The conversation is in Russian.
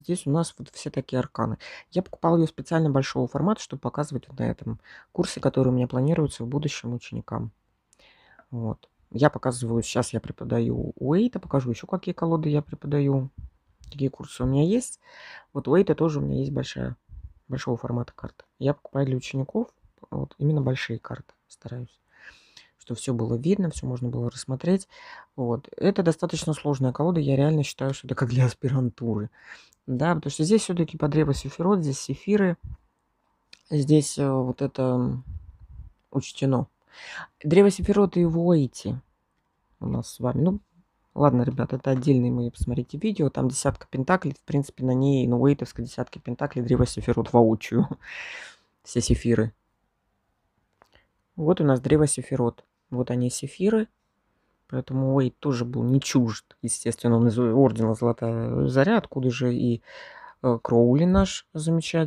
здесь у нас вот все такие арканы. Я покупала ее специально большого формата, чтобы показывать вот на этом курсе, который у меня планируется в будущем ученикам. Вот. Я показываю, сейчас я преподаю у Эйта, покажу еще какие колоды я преподаю. Такие курсы у меня есть. Вот у Эйта тоже у меня есть большого формата карта. Я покупаю для учеников вот именно большие карты, стараюсь, чтобы все было видно, все можно было рассмотреть. Вот. Это достаточно сложная колода, я реально считаю, что это как для аспирантуры. Да, потому что здесь все-таки по древу Сефирот, здесь сефиры, здесь вот это учтено. Древо Сефирот и в Уэйте у нас с вами. Ну, ладно, ребят, это отдельные мои, посмотрите, видео. Там десятка пентаклей, в принципе, на ней, на Уэйтовской десятке пентаклей древо Сефирот воочию. Все сефиры. Вот у нас древо Сефирот. Вот они сефиры. Поэтому Уэйт тоже был не чужд. Естественно, он из ордена Золотая Заря, откуда же и Кроули наш замечательный.